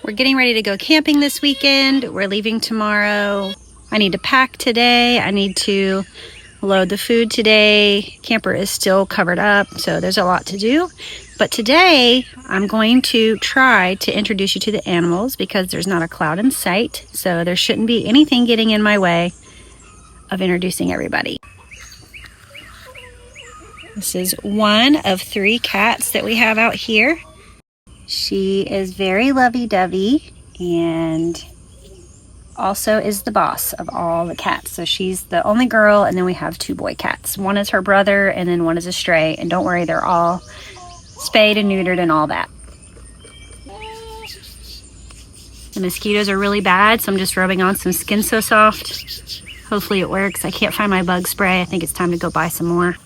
We're getting ready to go camping this weekend. We're leaving tomorrow. I need to pack today. I need to load the food today. Camper is still covered up, so there's a lot to do. But today, I'm going to try to introduce you to the animals because there's not a cloud in sight, so there shouldn't be anything getting in my way of introducing everybody. This is one of 3 cats that we have out here. She is very lovey-dovey and also is the boss of all the cats. So she's the only girl, and then we have 2 boy cats. One is her brother, and then one is a stray. And don't worry, they're all spayed and neutered and all that. The mosquitoes are really bad, so I'm just rubbing on some Skin So Soft. Hopefully it works. I can't find my bug spray. I think it's time to go buy some more.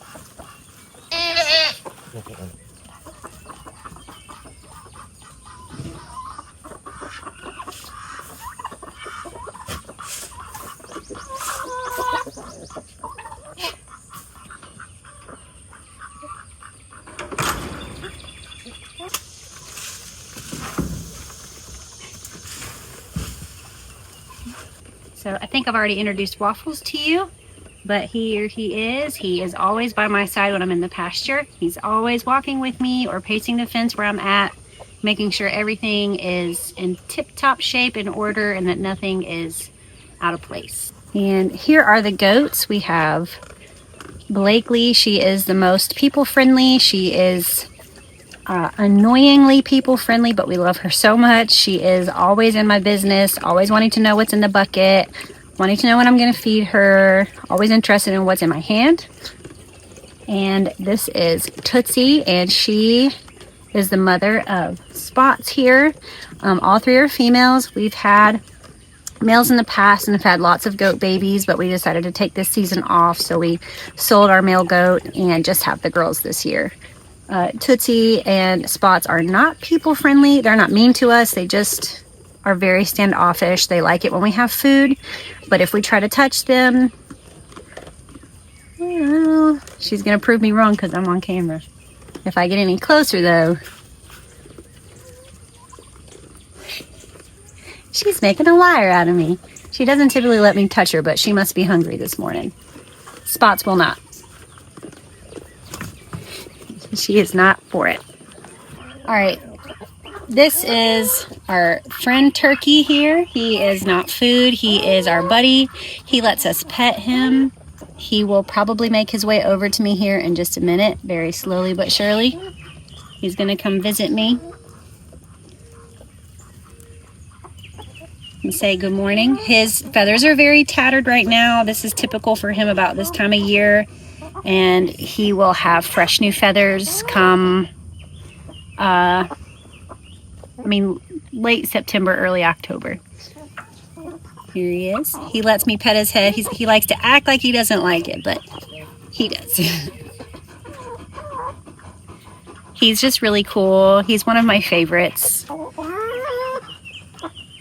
So I think I've already introduced Waffles to you, but here he is. He is always by my side when I'm in the pasture. He's always walking with me or pacing the fence where I'm at, making sure everything is in tip-top shape and order and that nothing is out of place. And here are the goats. We have Blakely. She is the most people-friendly. She is annoyingly people-friendly, but we love her so much. She is always in my business, always wanting to know what's in the bucket, wanting to know when I'm going to feed her, always interested in what's in my hand. And this is Tootsie, and she is the mother of Spots here. All 3 are females. We've had males in the past and have had lots of goat babies, but we decided to take this season off, so we sold our male goat and just have the girls this year. Tootsie and Spots are not people friendly. They're not mean to us. They just are very standoffish. They like it when we have food, but if we try to touch them, well, she's gonna prove me wrong because I'm on camera. If I get any closer though, she's making a liar out of me. She doesn't typically let me touch her, but she must be hungry this morning. Spots will not. She is not for it. All right, this is our friend Turkey here. He is not food. He is our buddy. He lets us pet him. He will probably make his way over to me here in just a minute, very slowly but surely. He's gonna come visit me and say good morning. His feathers are very tattered right now. This is typical for him about this time of year. And he will have fresh new feathers come, late September, early October. Here he is. He lets me pet his head. He likes to act like he doesn't like it, but he does. He's just really cool. He's one of my favorites.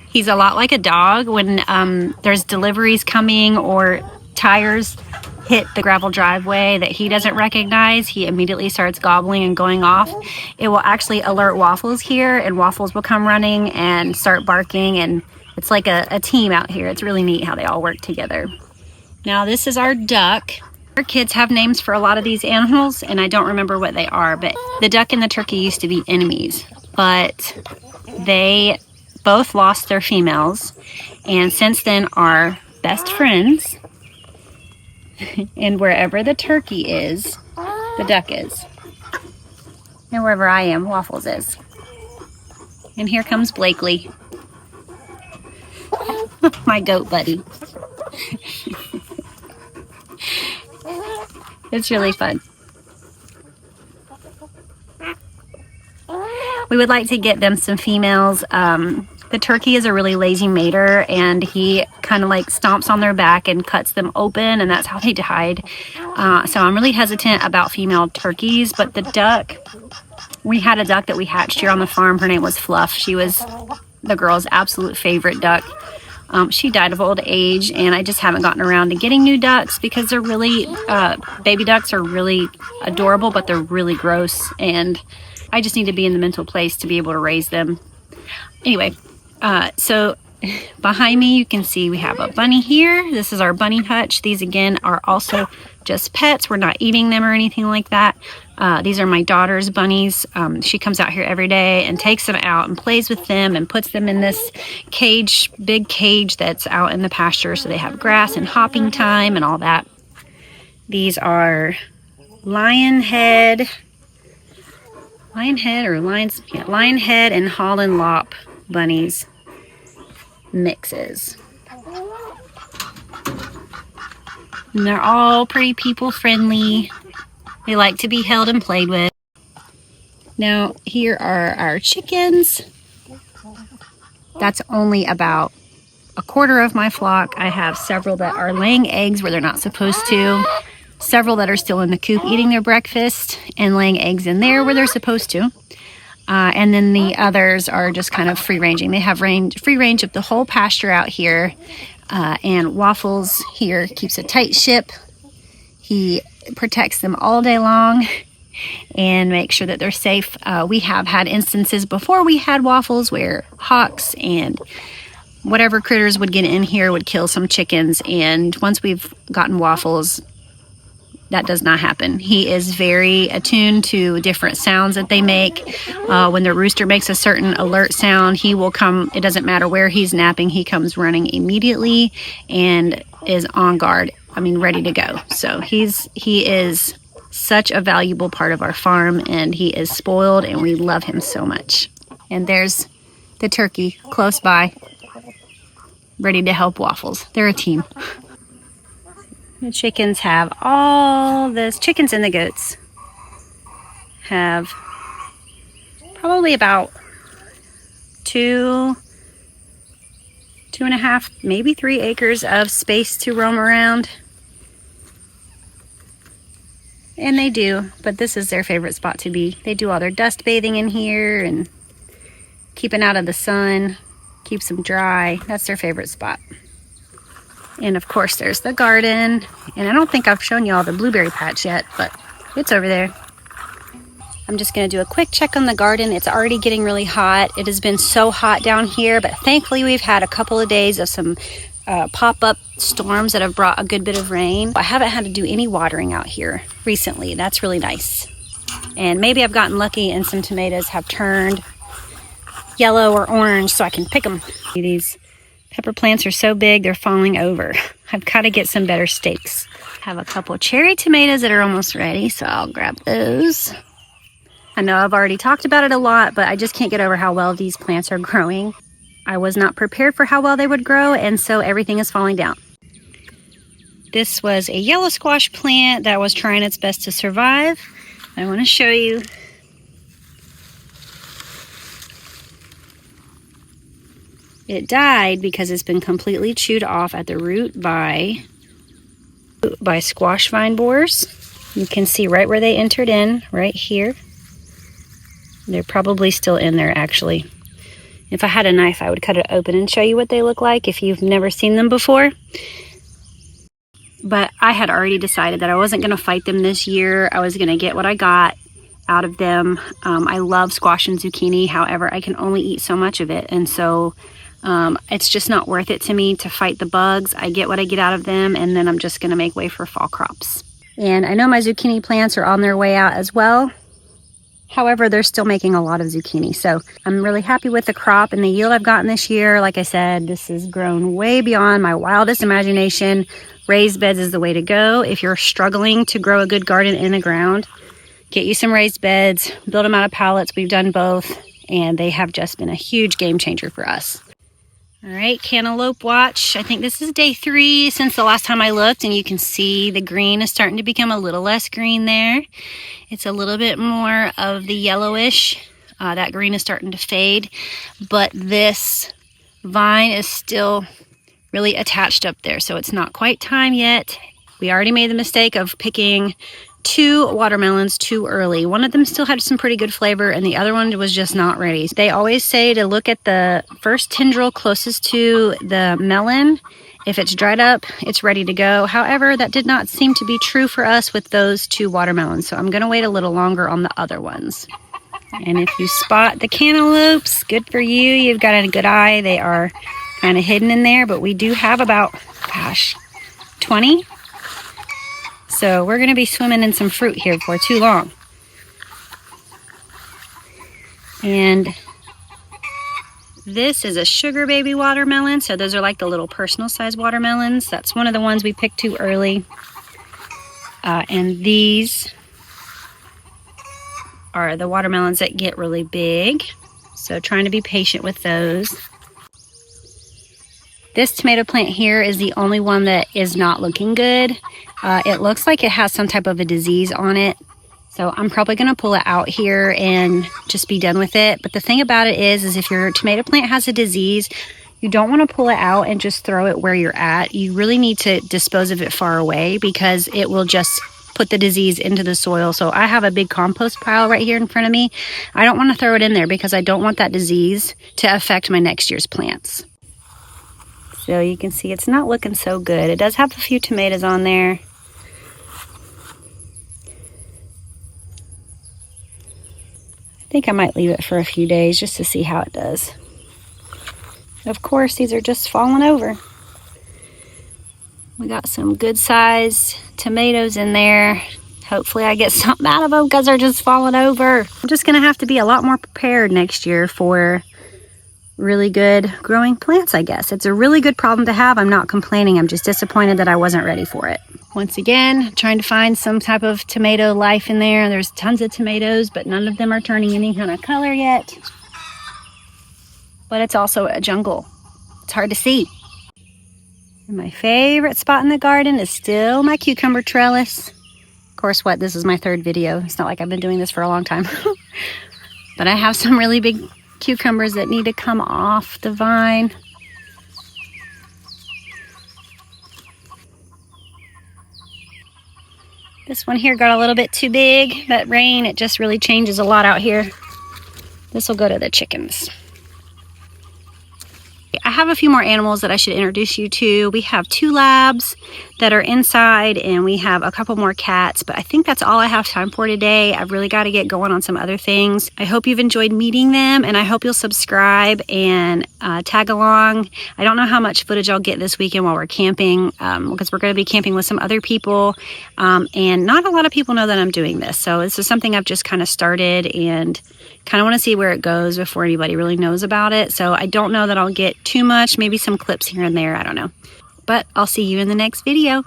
He's a lot like a dog. When there's deliveries coming or tires hit the gravel driveway that he doesn't recognize, he immediately starts gobbling and going off. It will actually alert Waffles here, and Waffles will come running and start barking, and it's like a team out here. It's really neat how they all work together. Now this is our duck. Our kids have names for a lot of these animals, and I don't remember what they are, but the duck and the turkey used to be enemies, but they both lost their females, and since then are best friends. And wherever the turkey is, the duck is. And wherever I am, Waffles is. And here comes Blakely. My goat buddy. It's really fun. We would like to get them some females. The turkey is a really lazy mater, and he kind of like stomps on their back and cuts them open, and that's how they died. So I'm really hesitant about female turkeys, but the duck, we had a duck that we hatched here on the farm. Her name was Fluff. She was the girl's absolute favorite duck. She died of old age, and I just haven't gotten around to getting new ducks because they're really, baby ducks are really adorable, but they're really gross, and I just need to be in the mental place to be able to raise them. Anyway, So behind me, you can see we have a bunny here. This is our bunny hutch. These again are also just pets. We're not eating them or anything like that. These are my daughter's bunnies. She comes out here every day and takes them out and plays with them and puts them in this cage, big cage that's out in the pasture, so they have grass and hopping time and all that. These are Lionhead and Holland Lop bunnies mixes. And they're all pretty people friendly. They like to be held and played with. Now here are our chickens. That's only about a quarter of my flock. I have several that are laying eggs where they're not supposed to. Several that are still in the coop eating their breakfast and laying eggs in there where they're supposed to. And then the others are just kind of free ranging. They have free range of the whole pasture out here. And Waffles here keeps a tight ship. He protects them all day long and makes sure that they're safe. We have had instances before we had Waffles where hawks and whatever critters would get in here would kill some chickens. And once we've gotten Waffles, that does not happen. He is very attuned to different sounds that they make. When the rooster makes a certain alert sound, he will come. It doesn't matter where he's napping. He comes running immediately and is on guard. I mean, ready to go. So he is such a valuable part of our farm, and he is spoiled, and we love him so much. And there's the turkey close by, ready to help Waffles. They're a team. The chickens have all this. Chickens and the goats have probably about 2.5, maybe 3 acres of space to roam around. And they do, but this is their favorite spot to be. They do all their dust bathing in here and keeping out of the sun, keeps them dry. That's their favorite spot. And of course there's the garden, and I don't think I've shown you all the blueberry patch yet, but it's over there. I'm just going to do a quick check on the garden. It's already getting really hot. It has been so hot down here, but thankfully we've had a couple of days of some pop-up storms that have brought a good bit of rain. I haven't had to do any watering out here recently. That's really nice. And maybe I've gotten lucky and some tomatoes have turned yellow or orange so I can pick them. These pepper plants are so big, they're falling over. I've got to get some better stakes. Have a couple cherry tomatoes that are almost ready, so I'll grab those. I know I've already talked about it a lot, but I just can't get over how well these plants are growing. I was not prepared for how well they would grow, and so everything is falling down. This was a yellow squash plant that was trying its best to survive. I want to show you. It died because it's been completely chewed off at the root by squash vine borers. You can see right where they entered in, right here. They're probably still in there, actually. If I had a knife, I would cut it open and show you what they look like if you've never seen them before. But I had already decided that I wasn't going to fight them this year. I was going to get what I got out of them. I love squash and zucchini. However, I can only eat so much of it. And so it's just not worth it to me to fight the bugs. I get what I get out of them, and then I'm just going to make way for fall crops. And I know my zucchini plants are on their way out as well. However, they're still making a lot of zucchini. So I'm really happy with the crop and the yield I've gotten this year. Like I said, this has grown way beyond my wildest imagination. Raised beds is the way to go. If you're struggling to grow a good garden in the ground, get you some raised beds, build them out of pallets. We've done both, and they have just been a huge game changer for us. All right, cantaloupe watch. I think this is day 3 since the last time I looked, and you can see the green is starting to become a little less green there. It's a little bit more of the yellowish. That green is starting to fade, but this vine is still really attached up there, so it's not quite time yet. We already made the mistake of picking 2 watermelons too early. One of them still had some pretty good flavor, and the other one was just not ready. They always say to look at the first tendril closest to the melon. If it's dried up, it's ready to go. However, that did not seem to be true for us with those 2 watermelons, so I'm going to wait a little longer on the other ones. And if you spot the cantaloupes, good for you. You've got a good eye. They are kind of hidden in there, but we do have about, gosh, 20. So we're going to be swimming in some fruit here for too long. And this is a sugar baby watermelon. So those are like the little personal size watermelons. That's one of the ones we picked too early. And these are the watermelons that get really big. So trying to be patient with those. This tomato plant here is the only one that is not looking good. It looks like it has some type of a disease on it. So I'm probably going to pull it out here and just be done with it. But the thing about it is if your tomato plant has a disease, you don't want to pull it out and just throw it where you're at. You really need to dispose of it far away because it will just put the disease into the soil. So I have a big compost pile right here in front of me. I don't want to throw it in there because I don't want that disease to affect my next year's plants. So you can see it's not looking so good. It does have a few tomatoes on there. I think I might leave it for a few days just to see how it does. Of course, these are just falling over. We got some good sized tomatoes in there. Hopefully I get something out of them because they're just falling over. I'm just going to have to be a lot more prepared next year for really good growing plants, I guess. It's a really good problem to have. I'm not complaining. I'm just disappointed that I wasn't ready for it. Once again, trying to find some type of tomato life in there. There's tons of tomatoes, but none of them are turning any kind of color yet. But it's also a jungle. It's hard to see. And my favorite spot in the garden is still my cucumber trellis. Of course, this is my third video. It's not like I've been doing this for a long time. But I have some really big cucumbers that need to come off the vine. This one here got a little bit too big. That rain, it just really changes a lot out here. This will go to the chickens. I have a few more animals that I should introduce you to. We have 2 labs that are inside and we have a couple more cats, but I think that's all I have time for today. I've really got to get going on some other things. I hope you've enjoyed meeting them and I hope you'll subscribe and tag along. I don't know how much footage I'll get this weekend while we're camping because we're going to be camping with some other people and not a lot of people know that I'm doing this. So this is something I've just kind of started and kind of want to see where it goes before anybody really knows about it. So I don't know that I'll get too much, maybe some clips here and there, I don't know. But I'll see you in the next video.